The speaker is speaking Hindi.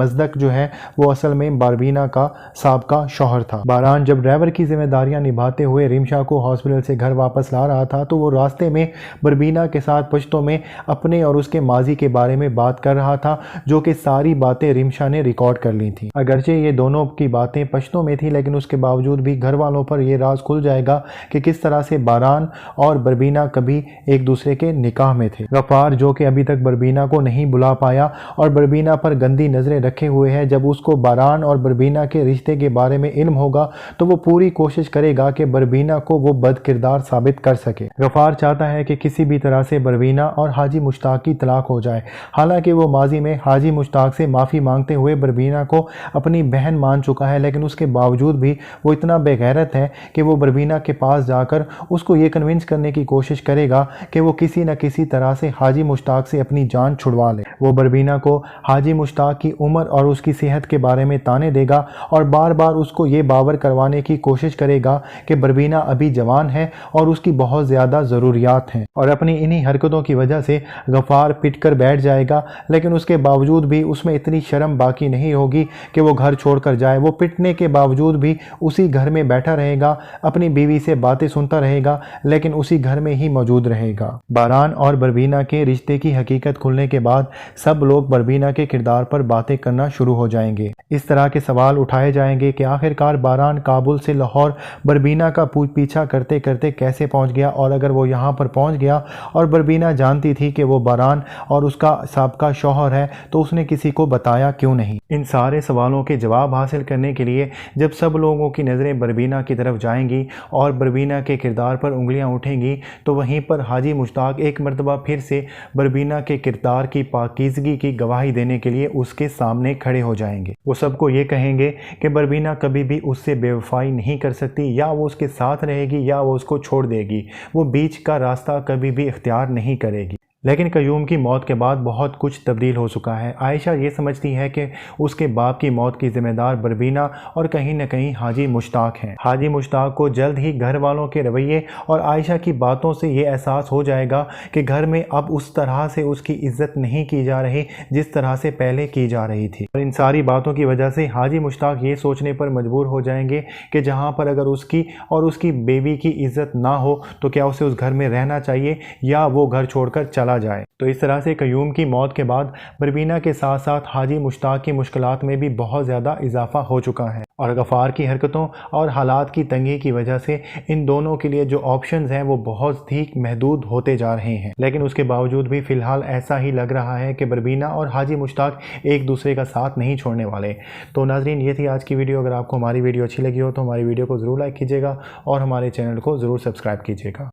मजदक जो है वो असल में बरबीना का साबका शौहर था। बारान जब ड्राइवर की जिम्मेदारियां निभाते हुए रिमशा को हॉस्पिटल से घर वापस ला रहा था तो वो रास्ते में बरबीना के साथ पश्तो में अपने और उसके माजी के बारे में बात कर रहा था, जो कि सारी बातें रिमशा ने रिकॉर्ड कर ली थी। अगरचे ये दोनों की बातें पश्तो में थी, लेकिन उसके बावजूद भी घर वालों पर यह राज खुल जाएगा कि किस तरह से बारान और बरबीना कभी एक दूसरे के निकाह में थे। गफ्फार जो कि अभी तक बरबीना को नहीं बुला पाया और बरबीना पर गंदी नजरें रखे हुए है, जब उसको बारान और बरबीना के रिश्ते के बारे में इल्म होगा तो वो पूरी कोशिश करेगा कि बरबीना को वो बदकिरदार साबित कर सके। गफ्फार चाहता है कि किसी भी तरह से बरबीना और हाजी मुश्ताक की तलाक हो जाए। हालांकि वो माजी में हाजी मुश्ताक से माफ़ी मांगते हुए बरबीना को अपनी बहन मान चुका है, लेकिन उसके बावजूद भी वो इतना बेगैरत है कि वो बरबीना के पास जाकर उसको ये कन्विंस करने की कोशिश करेगा कि वो किसी न किसी तरह से हाजी मुश्ताक से अपनी जान छुड़वा ले। वो बरबीना को हाजी मुश्ताक की उम्र और उसकी सेहत के बारे में ताने देगा और बार बार उसको ये बावर करवाने की कोशिश करेगा कि बरबीना अभी जवान है और उसकी बहुत ज़्यादा ज़रूरियात हैं, और अपनी इन्हीं हरकतों की वजह से गफ्फार पिट कर बैठ जाएगा। लेकिन उसके बावजूद भी उसमें इतनी शर्म बाकी नहीं होगी कि वो घर छोड़कर जाए। वो पिटने के बावजूद भी उसी घर में बैठा रहेगा, अपनी बीवी से बातें सुनता रहेगा, लेकिन उसी घर में ही मौजूद रहेगा। बारान और बरबीना के रिश्ते की हकीकत खुलने के बाद सब लोग बरबीना के किरदार पर बातें करना शुरू हो जाएंगे। इस तरह के सवाल उठाए जाएंगे कि आखिरकार बारान काबुल से लाहौर बरबीना का पीछा करते करते कैसे पहुंच गया, और अगर वो यहाँ पर पहुंच गया और बरबीना जानती थी कि वो बारान और उसका साबका शौहर है तो उसने किसी को बताया क्यों नहीं। इन सारे सवालों के जवाब हासिल करने के लिए जब सब लोगों की नज़रें बरबीना की तरफ जाएंगी और बरबीना के किरदार पर उंगलियां उठेंगी तो वहीं पर हाजी मुश्ताक एक मरतबा फिर से बरबीना के किरदार की पाकीज़गी की गवाही देने के लिए उसके सामने खड़े हो जाएंगे। वो सबको ये कहेंगे कि बरबीना कभी भी उससे बेवफाई नहीं कर सकती, या वो उसके साथ रहेगी या वो उसको छोड़ देगी। वो बीच का रास्ता कभी भी इख्तियार नहीं करेगी। लेकिन कयूम की मौत के बाद बहुत कुछ तब्दील हो चुका है। आयशा ये समझती है कि उसके बाप की मौत की जिम्मेदार बरबीना और कहीं न कहीं हाजी मुश्ताक हैं। हाजी मुश्ताक को जल्द ही घर वालों के रवैये और आयशा की बातों से ये एहसास हो जाएगा कि घर में अब उस तरह से उसकी इज्जत नहीं की जा रही जिस तरह से पहले की जा रही थी। और इन सारी बातों की वजह से हाजी मुश्ताक ये सोचने पर मजबूर हो जाएंगे कि जहाँ पर अगर उसकी और उसकी बेबी की इज्जत ना हो तो क्या उसे उस घर में रहना चाहिए या वो घर छोड़कर चला जाए। तो इस तरह से कयूम की मौत के बाद बरबीना के साथ साथ हाजी मुश्ताक की मुश्किलात में भी बहुत ज़्यादा इजाफा हो चुका है, और गफ्फार की हरकतों और हालात की तंगी की वजह से इन दोनों के लिए जो ऑप्शंस हैं वो बहुत ही महदूद होते जा रहे हैं। लेकिन उसके बावजूद भी फ़िलहाल ऐसा ही लग रहा है कि बरबीना और हाजी मुश्ताक एक दूसरे का साथ नहीं छोड़ने वाले। तो नाजरीन, ये थी आज की वीडियो। अगर आपको हमारी वीडियो अच्छी लगी हो तो हमारी वीडियो को ज़रूर लाइक कीजिएगा और हमारे चैनल को ज़रूर सब्सक्राइब कीजिएगा।